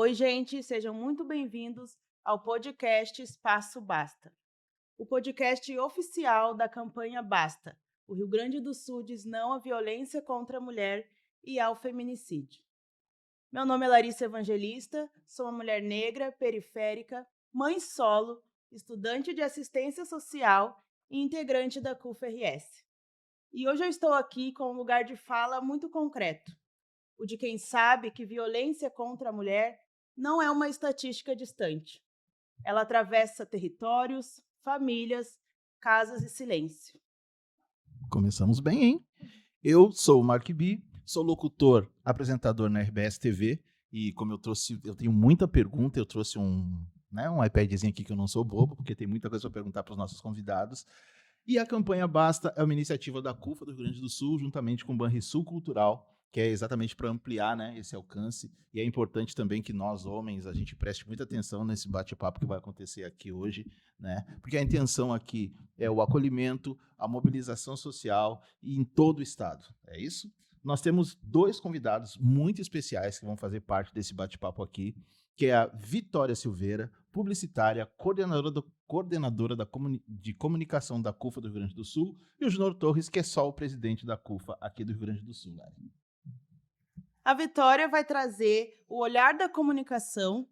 Oi, gente, sejam muito bem-vindos ao podcast Espaço Basta, o podcast oficial da campanha Basta. O Rio Grande do Sul diz não à violência contra a mulher e ao feminicídio. Meu nome é Larissa Evangelista, sou uma mulher negra, periférica, mãe solo, estudante de assistência social e integrante da CUFRS. E hoje eu estou aqui com um lugar de fala muito concreto, o de quem sabe que violência contra a mulher não é uma estatística distante. Ela atravessa territórios, famílias, casas e silêncio. Começamos bem, hein? Eu sou o Mark B, sou locutor, apresentador na RBS TV e como eu tenho muita pergunta, eu trouxe um iPadzinho aqui que eu não sou bobo, porque tem muita coisa para perguntar para os nossos convidados. E a campanha Basta é uma iniciativa da CUFA do Rio Grande do Sul, juntamente com o Banrisul Cultural, que é exatamente para ampliar, né, esse alcance. E é importante também que nós, homens, a gente preste muita atenção nesse bate-papo que vai acontecer aqui hoje, né? Porque a intenção aqui é o acolhimento, a mobilização social e em todo o estado. É isso? Nós temos dois convidados muito especiais que vão fazer parte desse bate-papo aqui, que é a Vitória Silveira, publicitária, coordenadora de comunicação da CUFA do Rio Grande do Sul, e o Júnior Torres, que é só o presidente da CUFA aqui do Rio Grande do Sul. Né? A Vitória vai trazer o olhar da comunicação,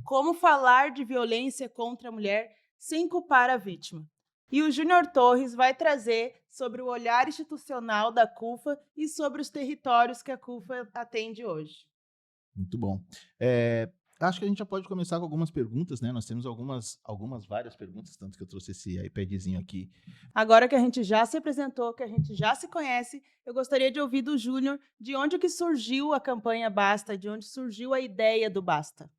como falar de violência contra a mulher sem culpar a vítima. E o Júnior Torres vai trazer sobre o olhar institucional da CUFA e sobre os territórios que a CUFA atende hoje. Muito bom. Acho que a gente já pode começar com algumas perguntas, né? Nós temos várias perguntas, tanto que eu trouxe esse iPadzinho aqui. Agora que a gente já se apresentou, que a gente já se conhece, eu gostaria de ouvir do Júnior de onde que surgiu a campanha Basta, de onde surgiu a ideia do Basta.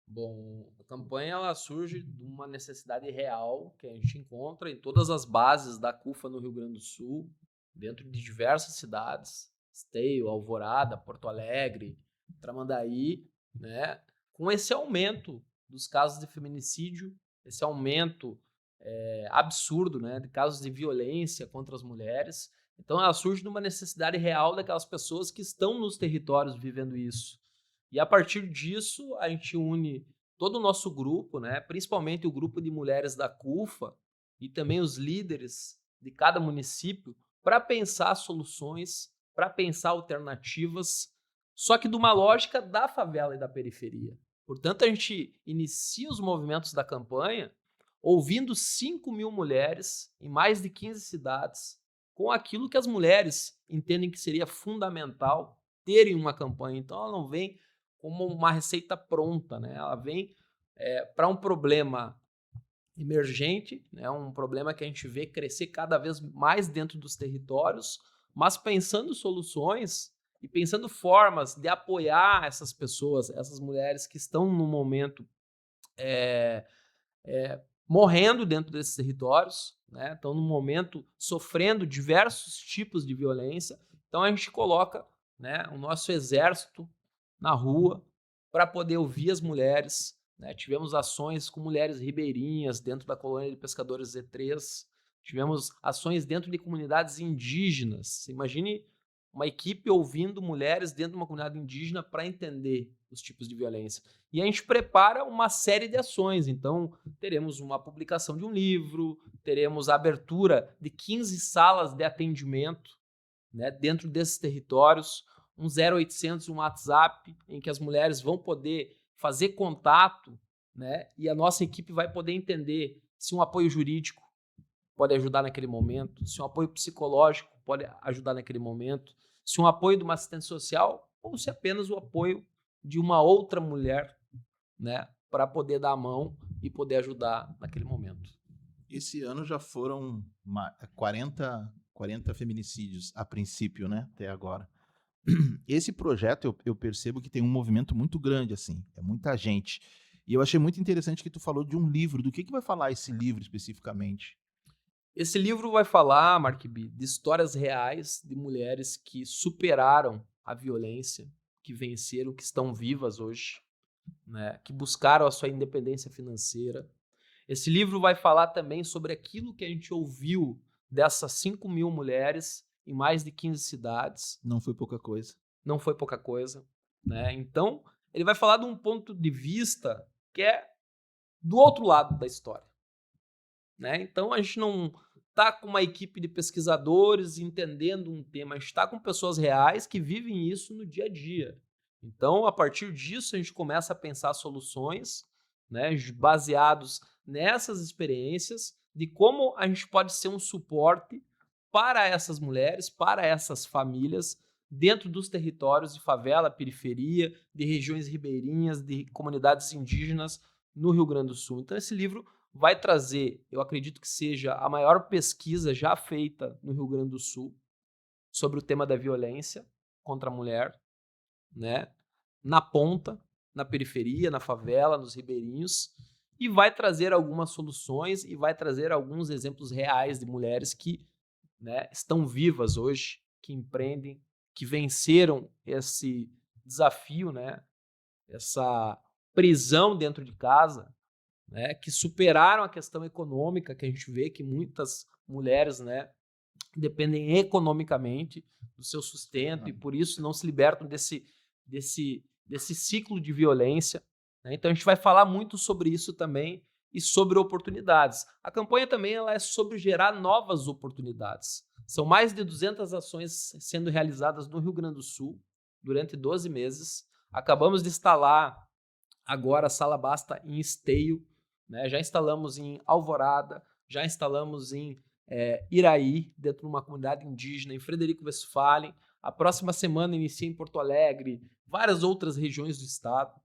Bom, a campanha ela surge de uma necessidade real que a gente encontra em todas as bases da CUFA no Rio Grande do Sul, dentro de diversas cidades, Esteio, Alvorada, Porto Alegre, Tramandaí, né? Com esse aumento dos casos de feminicídio, esse aumento absurdo, né, de casos de violência contra as mulheres. Então ela surge de uma necessidade real daquelas pessoas que estão nos territórios vivendo isso. E a partir disso, a gente une todo o nosso grupo, né, principalmente o grupo de mulheres da CUFA e também os líderes de cada município, para pensar soluções, para pensar alternativas, só que de uma lógica da favela e da periferia. Portanto, a gente inicia os movimentos da campanha ouvindo 5.000 mulheres em mais de 15 cidades, com aquilo que as mulheres entendem que seria fundamental terem uma campanha. Então, ela não vem como uma receita pronta, né? Ela vem para um problema emergente, né? Um problema que a gente vê crescer cada vez mais dentro dos territórios, mas pensando soluções e pensando formas de apoiar essas pessoas, essas mulheres que estão no momento morrendo dentro desses territórios, né? Estão no momento sofrendo diversos tipos de violência. Então a gente coloca, né, o nosso exército na rua para poder ouvir as mulheres. Né? Tivemos ações com mulheres ribeirinhas dentro da colônia de pescadores Z3. Tivemos ações dentro de comunidades indígenas. Imagine uma equipe ouvindo mulheres dentro de uma comunidade indígena para entender os tipos de violência. E a gente prepara uma série de ações. Então, teremos uma publicação de um livro, teremos a abertura de 15 salas de atendimento, né, dentro desses territórios, um 0800, um WhatsApp, em que as mulheres vão poder fazer contato, né, e a nossa equipe vai poder entender se um apoio jurídico pode ajudar naquele momento, se um apoio psicológico pode ajudar naquele momento, se um apoio de uma assistente social ou se apenas o apoio de uma outra mulher, né, para poder dar a mão e poder ajudar naquele momento. Esse ano já foram 40 feminicídios a princípio, né, até agora. Esse projeto eu percebo que tem um movimento muito grande, assim, é muita gente. E eu achei muito interessante que tu falou de um livro. Do que vai falar esse livro especificamente? Esse livro vai falar, Mark B, de histórias reais de mulheres que superaram a violência, que venceram, que estão vivas hoje, né, que buscaram a sua independência financeira. Esse livro vai falar também sobre aquilo que a gente ouviu dessas 5.000 mulheres em mais de 15 cidades. Não foi pouca coisa. Não foi pouca coisa, né? Então, ele vai falar de um ponto de vista que é do outro lado da história, né? Então, a gente não está com uma equipe de pesquisadores entendendo um tema, a gente está com pessoas reais que vivem isso no dia a dia. Então, a partir disso, a gente começa a pensar soluções, né, baseados nessas experiências de como a gente pode ser um suporte para essas mulheres, para essas famílias, dentro dos territórios de favela, periferia, de regiões ribeirinhas, de comunidades indígenas no Rio Grande do Sul. Então, esse livro vai trazer, eu acredito que seja a maior pesquisa já feita no Rio Grande do Sul sobre o tema da violência contra a mulher, né? Na ponta, na periferia, na favela, nos ribeirinhos, e vai trazer algumas soluções e vai trazer alguns exemplos reais de mulheres que, né, estão vivas hoje, que empreendem, que venceram esse desafio, né, essa prisão dentro de casa, né, que superaram a questão econômica, que a gente vê que muitas mulheres, né, dependem economicamente do seu sustento e por isso não se libertam desse ciclo de violência, né? Então a gente vai falar muito sobre isso também e sobre oportunidades. A campanha também ela é sobre gerar novas oportunidades. São mais de 200 ações sendo realizadas no Rio Grande do Sul durante 12 meses. Acabamos de instalar agora a Sala Basta em Esteio, né? Já instalamos em Alvorada, já instalamos em Iraí, dentro de uma comunidade indígena, em Frederico Westphalen. A próxima semana inicia em Porto Alegre, várias outras regiões do estado,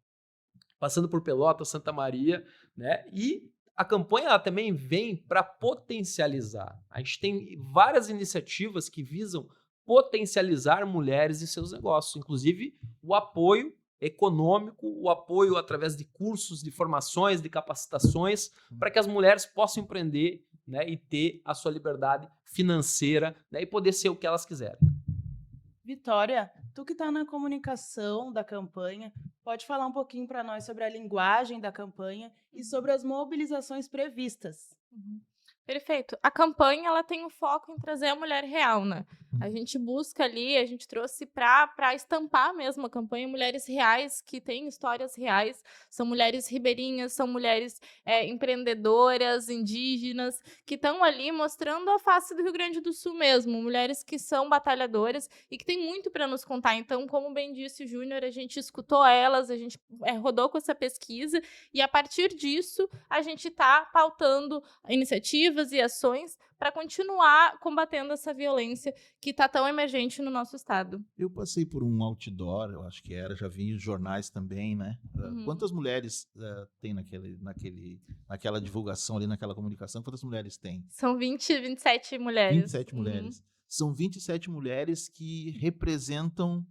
passando por Pelotas, Santa Maria, né? E a campanha ela também vem para potencializar. A gente tem várias iniciativas que visam potencializar mulheres e seus negócios, inclusive o apoio econômico, o apoio através de cursos, de formações, de capacitações, para que as mulheres possam empreender, né, e ter a sua liberdade financeira, né, e poder ser o que elas quiserem. Vitória, tu que está na comunicação da campanha, pode falar um pouquinho para nós sobre a linguagem da campanha e sobre as mobilizações previstas. Perfeito. A campanha ela tem o foco em trazer a mulher real, né? A gente busca ali, a gente trouxe para estampar mesmo a campanha mulheres reais que têm histórias reais, são mulheres ribeirinhas, são mulheres empreendedoras, indígenas, que estão ali mostrando a face do Rio Grande do Sul mesmo, mulheres que são batalhadoras e que têm muito para nos contar. Então, como bem disse o Júnior, a gente escutou elas, a gente rodou com essa pesquisa e a partir disso a gente está pautando iniciativas e ações para continuar combatendo essa violência que está tão emergente no nosso estado. Eu passei por um outdoor, eu acho que era, já vi os jornais também, né? Quantas mulheres tem naquela divulgação ali, naquela comunicação? Quantas mulheres tem? São 27 mulheres. 27 mulheres. São 27 mulheres que representam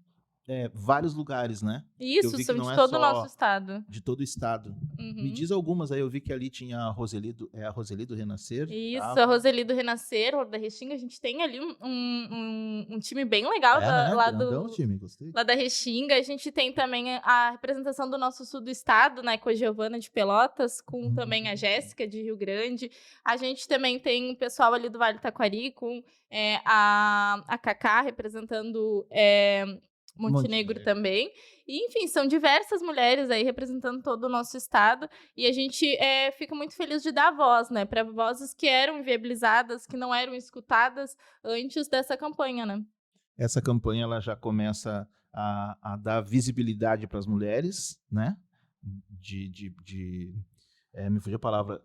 vários lugares, né? Isso, são de todo o nosso estado. De todo o estado. Me diz algumas aí, eu vi que ali tinha a Roseli do Renascer. Isso, a Roseli do Renascer, lá da Restinga, a gente tem ali um time bem legal lá da Restinga. A gente tem também a representação do nosso sul do estado, né, com a Giovana de Pelotas, com também a Jéssica de Rio Grande. A gente também tem o pessoal ali do Vale do Taquari, com a Cacá representando Montenegro também. E, enfim, são diversas mulheres aí representando todo o nosso estado e a gente fica muito feliz de dar voz, né, para vozes que eram inviabilizadas, que não eram escutadas antes dessa campanha, né? Essa campanha ela já começa a dar visibilidade para as mulheres, né? Me fugiu a palavra,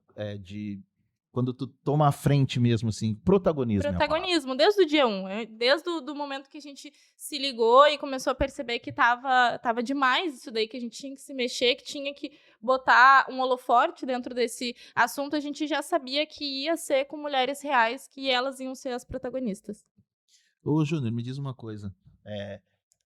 quando tu toma a frente mesmo, assim, protagonismo. Protagonismo, desde o dia 1, desde o momento que a gente se ligou e começou a perceber que tava demais isso daí, que a gente tinha que se mexer, que tinha que botar um holofote dentro desse assunto, a gente já sabia que ia ser com mulheres reais, que elas iam ser as protagonistas. Ô, Júnior, me diz uma coisa,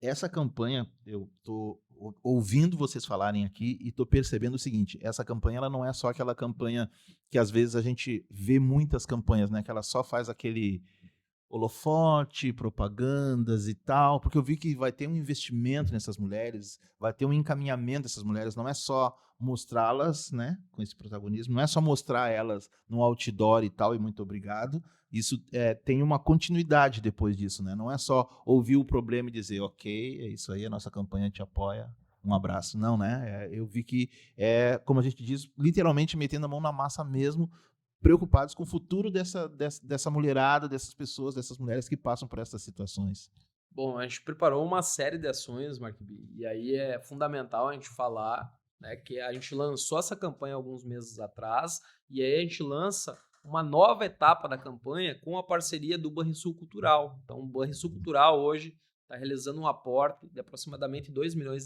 essa campanha, eu tô ouvindo vocês falarem aqui e tô percebendo o seguinte, essa campanha ela não é só aquela campanha que às vezes a gente vê muitas campanhas, né, que ela só faz aquele holofote, propagandas e tal, porque eu vi que vai ter um investimento nessas mulheres, vai ter um encaminhamento dessas mulheres, não é só mostrá-las, né, com esse protagonismo, não é só mostrar elas no outdoor e tal, e muito obrigado, isso tem uma continuidade depois disso, né, não é só ouvir o problema e dizer, ok, é isso aí, a nossa campanha te apoia, um abraço. Não, né? Eu vi que como a gente diz, literalmente metendo a mão na massa mesmo, preocupados com o futuro dessa mulherada, dessas pessoas, dessas mulheres que passam por essas situações. Bom, a gente preparou uma série de ações, Mark B, e aí é fundamental a gente falar, né, que a gente lançou essa campanha alguns meses atrás, e aí a gente lança uma nova etapa da campanha com a parceria do Banrisul Cultural. Então, o Banrisul Cultural hoje está realizando um aporte de aproximadamente R$2 milhões,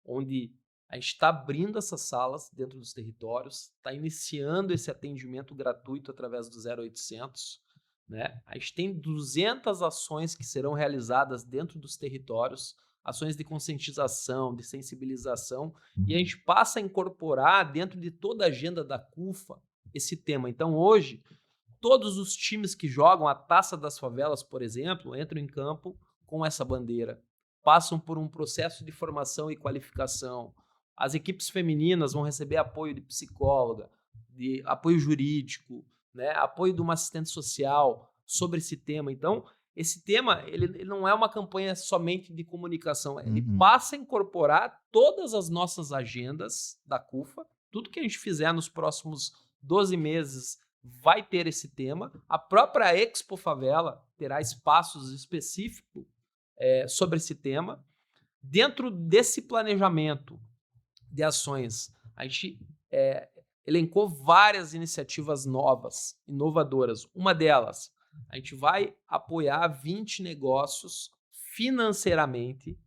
onde a gente está abrindo essas salas dentro dos territórios, está iniciando esse atendimento gratuito através do 0800, né? A gente tem 200 ações que serão realizadas dentro dos territórios, ações de conscientização, de sensibilização, e a gente passa a incorporar dentro de toda a agenda da CUFA esse tema. Então, hoje, todos os times que jogam a Taça das Favelas, por exemplo, entram em campo com essa bandeira, passam por um processo de formação e qualificação. As equipes femininas vão receber apoio de psicóloga, de apoio jurídico, né, apoio de uma assistente social sobre esse tema. Então, esse tema ele não é uma campanha somente de comunicação, ele passa a incorporar todas as nossas agendas da CUFA, tudo que a gente fizer nos próximos 12 meses vai ter esse tema. A própria Expo Favela terá espaços específicos sobre esse tema. Dentro desse planejamento de ações, a gente elencou várias iniciativas novas, inovadoras. Uma delas, a gente vai apoiar 20 negócios financeiramente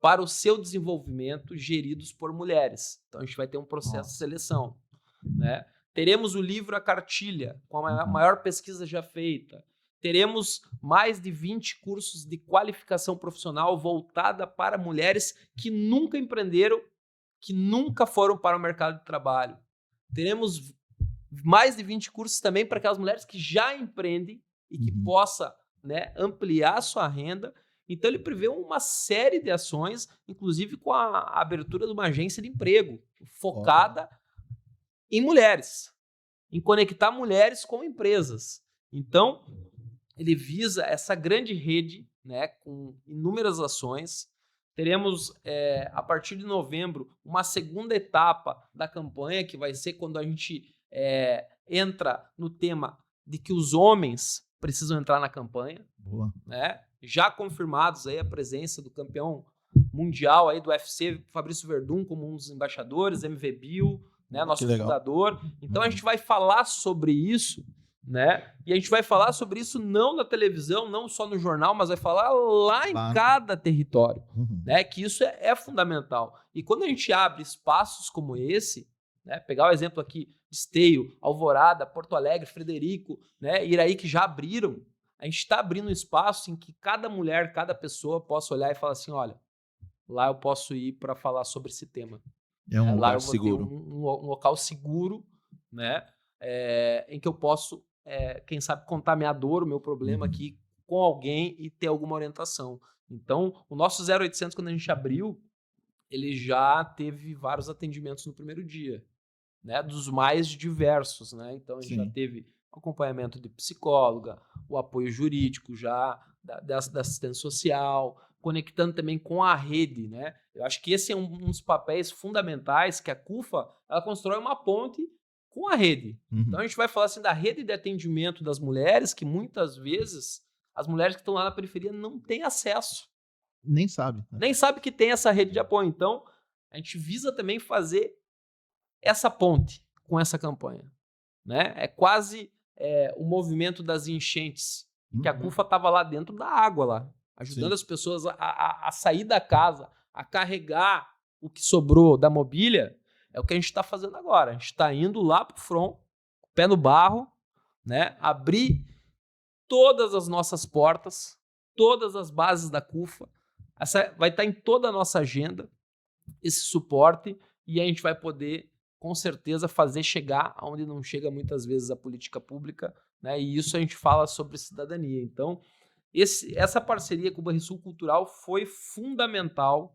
para o seu desenvolvimento geridos por mulheres. Então, a gente vai ter um processo de seleção, né? Teremos o livro A Cartilha, com a maior pesquisa já feita. Teremos mais de 20 cursos de qualificação profissional voltada para mulheres que nunca empreenderam, que nunca foram para o mercado de trabalho. Teremos mais de 20 cursos também para aquelas mulheres que já empreendem e que possa, né, ampliar sua renda. Então, ele prevê uma série de ações, inclusive com a abertura de uma agência de emprego focada em mulheres, em conectar mulheres com empresas. Então, ele visa essa grande rede, né, com inúmeras ações. Teremos, a partir de novembro, uma segunda etapa da campanha, que vai ser quando a gente entra no tema de que os homens precisam entrar na campanha. Boa. Né? Já confirmados aí a presença do campeão mundial aí do UFC, Fabrício Verdun, como um dos embaixadores, MV Bill, né, nosso fundador. Então, a gente vai falar sobre isso, né? E a gente vai falar sobre isso não na televisão, não só no jornal, mas vai falar lá em cada território, né? Que isso é fundamental. E quando a gente abre espaços como esse, né? Pegar o exemplo aqui de Esteio, Alvorada, Porto Alegre, Frederico, né? Iraí, que já abriram, a gente está abrindo um espaço em que cada mulher, cada pessoa possa olhar e falar assim, olha, lá eu posso ir para falar sobre esse tema. É um lá lugar eu vou seguro. ter um local seguro, né? Em que eu posso, quem sabe, contar minha dor, o meu problema aqui com alguém e ter alguma orientação. Então, o nosso 0800, quando a gente abriu, ele já teve vários atendimentos no primeiro dia, né? Dos mais diversos, né? Então, a gente já teve acompanhamento de psicóloga, o apoio jurídico já da assistência social, conectando também com a rede, né? Eu acho que esse é um dos papéis fundamentais que a CUFA ela constrói uma ponte com a rede. Então, a gente vai falar assim da rede de atendimento das mulheres, que muitas vezes as mulheres que estão lá na periferia não têm acesso. Nem sabe. Né? Nem sabe que tem essa rede de apoio. Então, a gente visa também fazer essa ponte com essa campanha. Né? É quase o movimento das enchentes, que a CUFA estava lá dentro da água, lá, ajudando as pessoas a sair da casa, a carregar o que sobrou da mobília. É o que a gente está fazendo agora. A gente está indo lá para o front, pé no barro, né? Abrir todas as nossas portas, todas as bases da CUFA. Essa vai estar em toda a nossa agenda, esse suporte, e a gente vai poder, com certeza, fazer chegar aonde não chega muitas vezes a política pública, né? E isso a gente fala sobre cidadania. Então, essa parceria com o Banrisul Cultural foi fundamental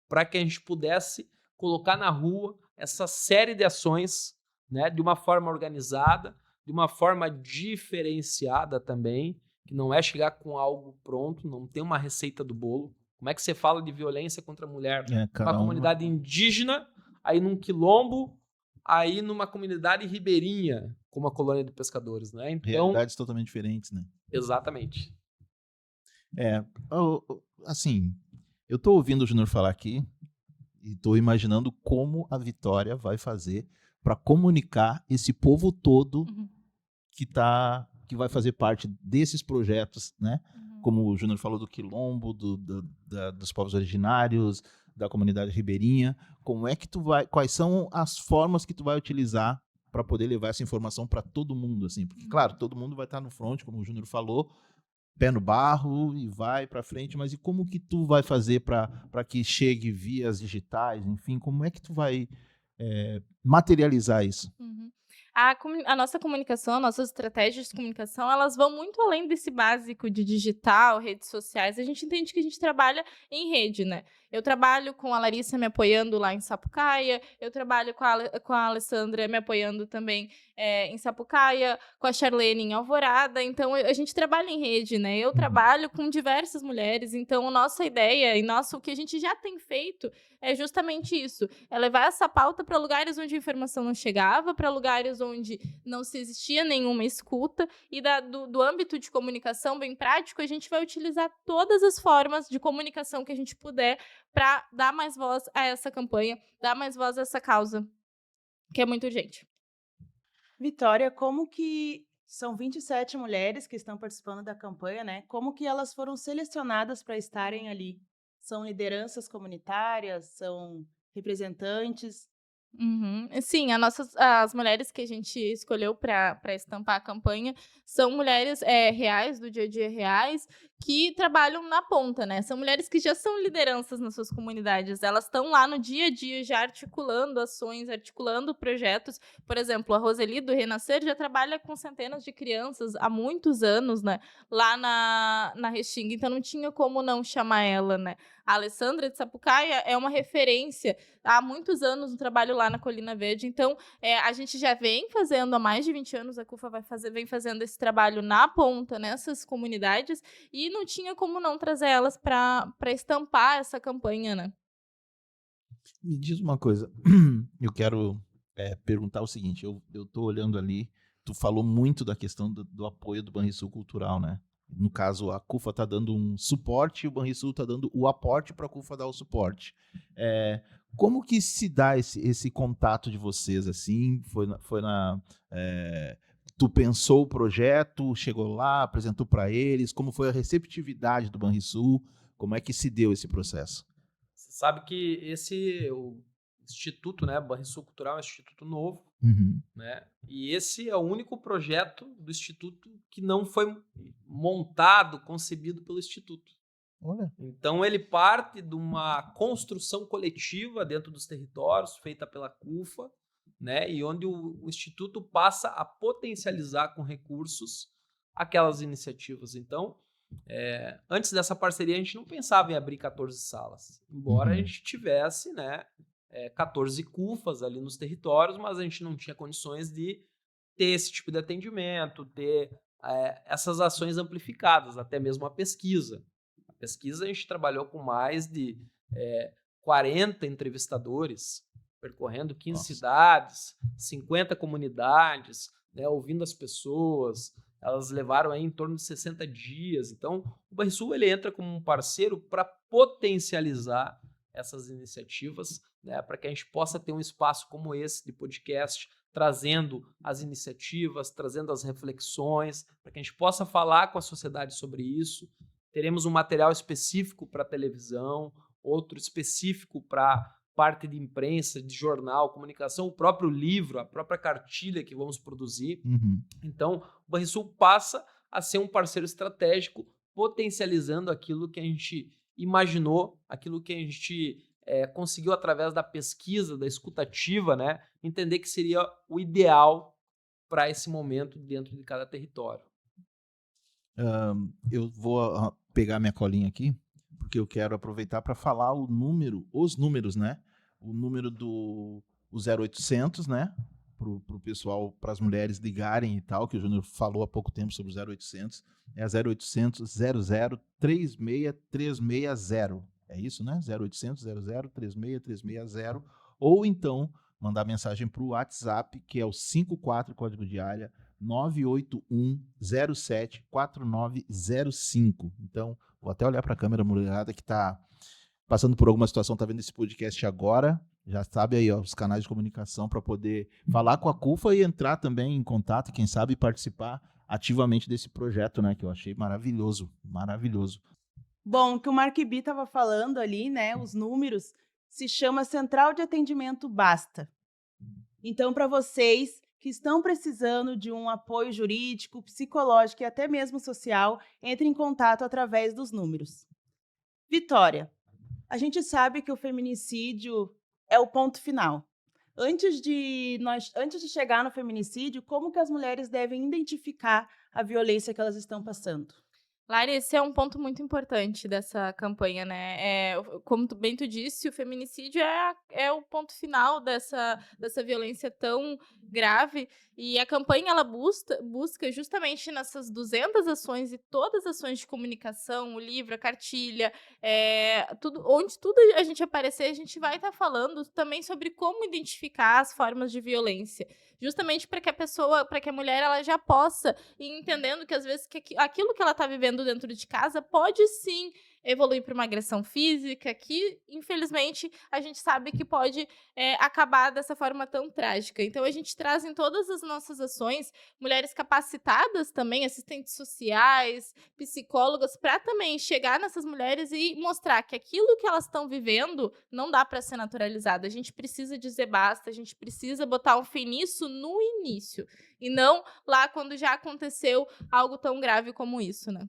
para que a gente pudesse colocar na rua essa série de ações, né, de uma forma organizada, de uma forma diferenciada também, que não é chegar com algo pronto, não tem uma receita do bolo, Como é que você fala de violência contra a mulher numa cada um- comunidade indígena, aí num quilombo, aí numa comunidade ribeirinha, como a colônia de pescadores, né? Então, Realidades totalmente diferentes, né? exatamente. Assim, eu tô ouvindo o Júnior falar aqui e tô imaginando como a Vitória vai fazer para comunicar esse povo todo Uhum. que vai fazer parte desses projetos, né? Uhum. Como o Júnior falou do quilombo, dos povos originários, da comunidade ribeirinha. Como é que quais são as formas que tu vai utilizar para poder levar essa informação para todo mundo, assim? Porque, claro, todo mundo vai estar no front, como o Júnior falou, pé no barro e vai para frente, mas e como que tu vai fazer para que chegue vias digitais, enfim, como é que tu vai materializar isso? Uhum. A nossa comunicação, nossas estratégias de comunicação, elas vão muito além desse básico de digital, redes sociais. A gente entende que a gente trabalha em rede, né? Eu trabalho com a Larissa me apoiando lá em Sapucaia, eu trabalho com a Alessandra me apoiando também em Sapucaia, com a Charlene em Alvorada. Então, a gente trabalha em rede, né? Eu trabalho com diversas mulheres, então a nossa ideia e o que a gente já tem feito é justamente isso. É levar essa pauta para lugares onde a informação não chegava, para lugares onde não se existia nenhuma escuta, e do âmbito de comunicação bem prático, a gente vai utilizar todas as formas de comunicação que a gente puder para dar mais voz a essa campanha, dar mais voz a essa causa, que é muito urgente. Vitória, como que são 27 mulheres que estão participando da campanha, né? Como que elas foram selecionadas para estarem ali? São lideranças comunitárias? São representantes? Uhum. Sim, as mulheres que a gente escolheu para estampar a campanha são mulheres reais, do dia a dia reais, que trabalham na ponta, né? São mulheres que já são lideranças nas suas comunidades. Elas estão lá no dia a dia já articulando ações, articulando projetos. Por exemplo, a Roseli do Renascer já trabalha com centenas de crianças há muitos anos, né? Lá na Restinga, então não tinha como não chamar ela, né? A Alessandra de Sapucaia é uma referência há muitos anos no trabalho lá na Colina Verde. Então, a gente já vem fazendo, há mais de 20 anos, a CUFA vem fazendo esse trabalho na ponta, nessas comunidades, e não tinha como não trazer elas para estampar essa campanha, né? Me diz uma coisa, eu quero perguntar o seguinte, eu tô olhando ali, tu falou muito da questão do apoio do Banrisul Cultural, né? No caso, a CUFA tá dando um suporte e o Banrisul tá dando o aporte para a CUFA dar o suporte. Como que se dá esse contato de vocês, assim? Tu pensou o projeto, chegou lá, apresentou para eles, como foi a receptividade do Banrisul, como é que se deu esse processo? Você sabe que o Instituto, né, Banrisul Cultural é um instituto novo, Uhum. né? E esse é o único projeto do Instituto que não foi montado, concebido pelo Instituto. Olha. Então, ele parte de uma construção coletiva dentro dos territórios, feita pela CUFA, né? E onde o Instituto passa a potencializar com recursos aquelas iniciativas. Então, antes dessa parceria, a gente não pensava em abrir 14 salas, embora a gente tivesse, né, 14 CUFAs ali nos territórios, mas a gente não tinha condições de ter esse tipo de atendimento, ter essas ações amplificadas, até mesmo a pesquisa. A pesquisa a gente trabalhou com mais de 40 entrevistadores, percorrendo 15 cidades, 50 comunidades, né, ouvindo as pessoas. Elas levaram aí em torno de 60 dias. Então, o Banrisul ele entra como um parceiro para potencializar essas iniciativas, né, para que a gente possa ter um espaço como esse de podcast, trazendo as iniciativas, trazendo as reflexões, para que a gente possa falar com a sociedade sobre isso. Teremos um material específico para televisão, outro específico para parte de imprensa, de jornal, comunicação, o próprio livro, a própria cartilha que vamos produzir. Então, o Banrisul passa a ser um parceiro estratégico, potencializando aquilo que a gente imaginou, aquilo que a gente conseguiu através da pesquisa, da escutativa, né, entender que seria o ideal para esse momento dentro de cada território. Eu vou pegar minha colinha aqui, porque eu quero aproveitar para falar os números, né? O número do 0800, né? Pro pessoal, para as mulheres ligarem e tal, que o Júnior falou há pouco tempo sobre o 0800. é a 0800 00 36360. É isso, né? 0800 00 36360. Ou então mandar mensagem para o WhatsApp, que é o 54 código de área 981074905. Então, vou até olhar para a câmera, mulherada que está passando por alguma situação, está vendo esse podcast agora, já sabe aí, ó, os canais de comunicação para poder falar com a CUFA e entrar também em contato, quem sabe participar ativamente desse projeto, né, que eu achei maravilhoso, maravilhoso. Bom, o que o Mark B estava falando ali, né, os números, se chama Central de Atendimento Basta. Então, para vocês que estão precisando de um apoio jurídico, psicológico e até mesmo social, entre em contato através dos números. Vitória, a gente sabe que o feminicídio é o ponto final. Antes de chegar no feminicídio, como que as mulheres devem identificar a violência que elas estão passando? Lari, esse é um ponto muito importante dessa campanha, né? Como bem tu disse, o feminicídio é o ponto final dessa violência tão grave. E a campanha ela busca justamente nessas 200 ações e todas as ações de comunicação, o livro, a cartilha, onde tudo a gente aparecer, a gente vai estar falando também sobre como identificar as formas de violência. Justamente para que a mulher ela já possa ir entendendo que às vezes aquilo que ela está vivendo dentro de casa pode sim evoluir para uma agressão física, que infelizmente a gente sabe que pode acabar dessa forma tão trágica. Então a gente traz em todas as nossas ações mulheres capacitadas também, assistentes sociais, psicólogas, para também chegar nessas mulheres e mostrar que aquilo que elas estão vivendo não dá para ser naturalizado. A gente precisa dizer basta, a gente precisa botar um fim nisso no início e não lá quando já aconteceu algo tão grave como isso, né?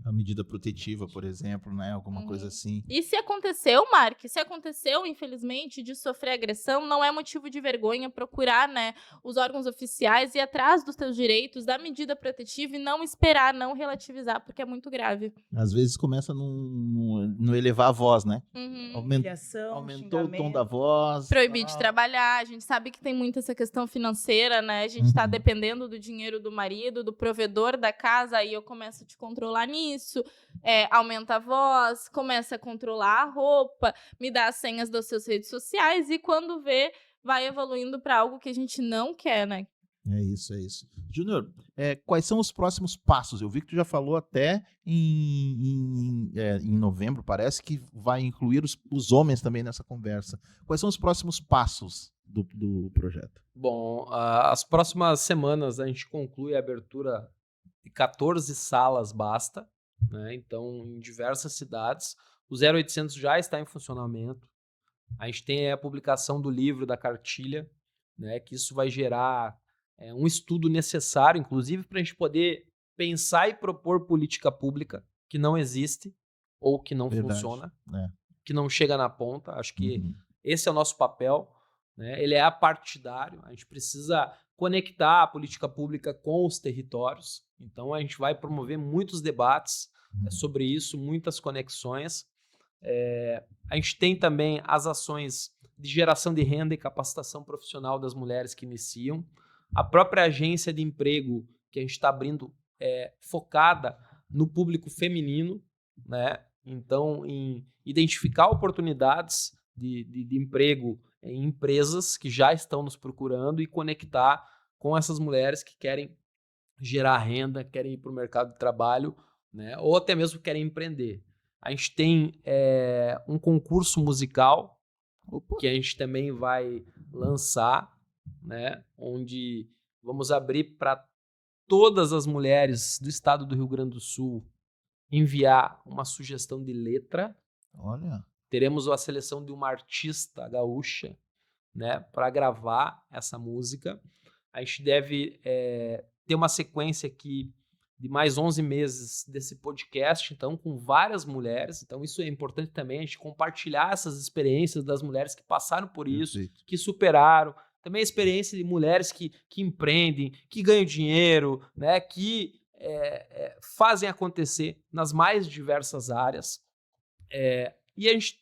A medida protetiva, por exemplo, né? Alguma coisa assim. E se aconteceu, Mark, infelizmente, de sofrer agressão, não é motivo de vergonha procurar, né, os órgãos oficiais e ir atrás dos teus direitos, da medida protetiva e não esperar, não relativizar, porque é muito grave. Às vezes começa no elevar a voz, né? Humilhação, aumentou o tom xingamento. da voz. Proibir de trabalhar, a gente sabe que tem muito essa questão financeira, né? A gente tá dependendo do dinheiro do marido, do provedor da casa, aí eu começo a te controlar nisso, aumenta a voz, começa a controlar a roupa, me dá as senhas das suas redes sociais e quando vê, vai evoluindo para algo que a gente não quer, né? É isso. Júnior, quais são os próximos passos? Eu vi que tu já falou até em novembro, parece que vai incluir os homens também nessa conversa. Quais são os próximos passos do projeto? Bom, as próximas semanas a gente conclui a abertura de 14 salas Basta, né? Então, em diversas cidades. O 0800 já está em funcionamento. A gente tem a publicação do livro, da cartilha, né? Que isso vai gerar um estudo necessário, inclusive, para a gente poder pensar e propor política pública que não existe ou que não funciona, que não chega na ponta. Acho que esse é o nosso papel, né? Ele é apartidário, a gente precisa conectar a política pública com os territórios. Então, a gente vai promover muitos debates sobre isso, muitas conexões. A gente tem também as ações de geração de renda e capacitação profissional das mulheres que iniciam. A própria agência de emprego que a gente está abrindo focada no público feminino, né? Então, em identificar oportunidades de emprego em empresas que já estão nos procurando e conectar com essas mulheres que querem gerar renda, querem ir para o mercado de trabalho, né? Ou até mesmo querem empreender. A gente tem um concurso musical que a gente também vai lançar, né? Onde vamos abrir para todas as mulheres do estado do Rio Grande do Sul enviar uma sugestão de letra. Olha. Teremos a seleção de uma artista gaúcha, né, para gravar essa música. A gente deve ter uma sequência aqui de mais 11 meses desse podcast, então, com várias mulheres. Então, isso é importante também, a gente compartilhar essas experiências das mulheres que passaram por isso, que superaram. Também a experiência de mulheres que empreendem, que ganham dinheiro, né, que fazem acontecer nas mais diversas áreas. E a gente,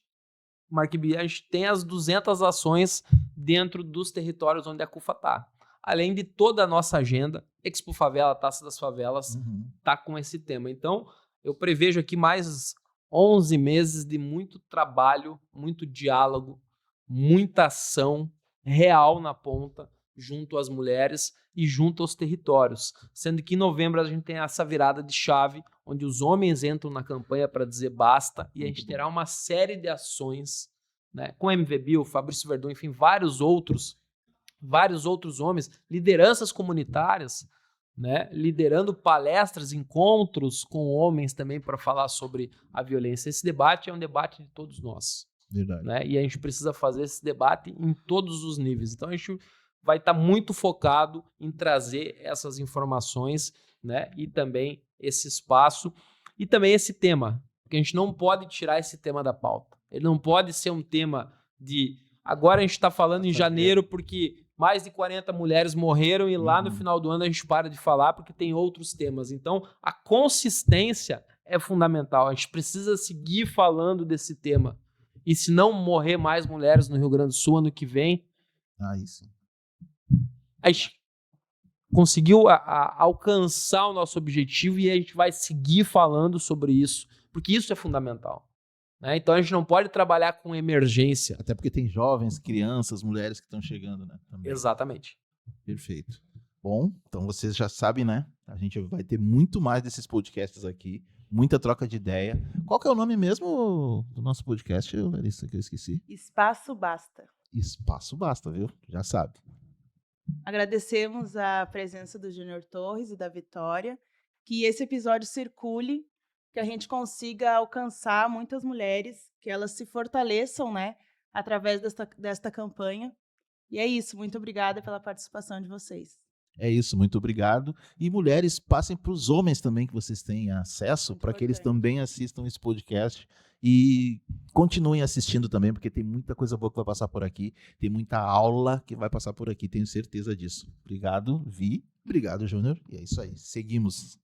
Mark B, a gente tem as 200 ações dentro dos territórios onde a CUFA está. além de toda a nossa agenda. Expo Favela, Taça das Favelas, tá com esse tema. Então, eu prevejo aqui mais 11 meses de muito trabalho, muito diálogo, muita ação real na ponta, junto às mulheres e junto aos territórios. Sendo que em novembro a gente tem essa virada de chave, onde os homens entram na campanha para dizer basta, e a gente terá uma série de ações, né, com o MVB, o Fabrício Verdun, enfim, vários outros homens, lideranças comunitárias, né, liderando palestras, encontros com homens também para falar sobre a violência. Esse debate é um debate de todos nós. Verdade. Né? E a gente precisa fazer esse debate em todos os níveis. Então a gente vai estar muito focado em trazer essas informações, né? E também esse espaço e também esse tema, porque a gente não pode tirar esse tema da pauta. Ele não pode ser um tema de agora a gente está falando em janeiro porque mais de 40 mulheres morreram e lá no final do ano a gente para de falar porque tem outros temas. Então a consistência é fundamental. A gente precisa seguir falando desse tema. E se não morrer mais mulheres no Rio Grande do Sul ano que vem, aí sim, a gente conseguiu alcançar o nosso objetivo e a gente vai seguir falando sobre isso, porque isso é fundamental. Né? Então a gente não pode trabalhar com emergência. Até porque tem jovens, crianças, mulheres que estão chegando, né? Também. Exatamente. Perfeito. Bom, então vocês já sabem, né? A gente vai ter muito mais desses podcasts aqui. Muita troca de ideia. Qual que é o nome mesmo do nosso podcast, Larissa, que eu esqueci? Espaço Basta. Espaço Basta, viu? Já sabe. Agradecemos a presença do Júnior Torres e da Vitória. Que esse episódio circule, que a gente consiga alcançar muitas mulheres, que elas se fortaleçam, né, através desta campanha. E é isso. Muito obrigada pela participação de vocês. É isso, muito obrigado. E mulheres, passem para os homens também que vocês têm acesso, para que eles também assistam esse podcast e continuem assistindo também, porque tem muita coisa boa que vai passar por aqui, tem muita aula que vai passar por aqui, tenho certeza disso. Obrigado, Vi. Obrigado, Júnior. E é isso aí, seguimos.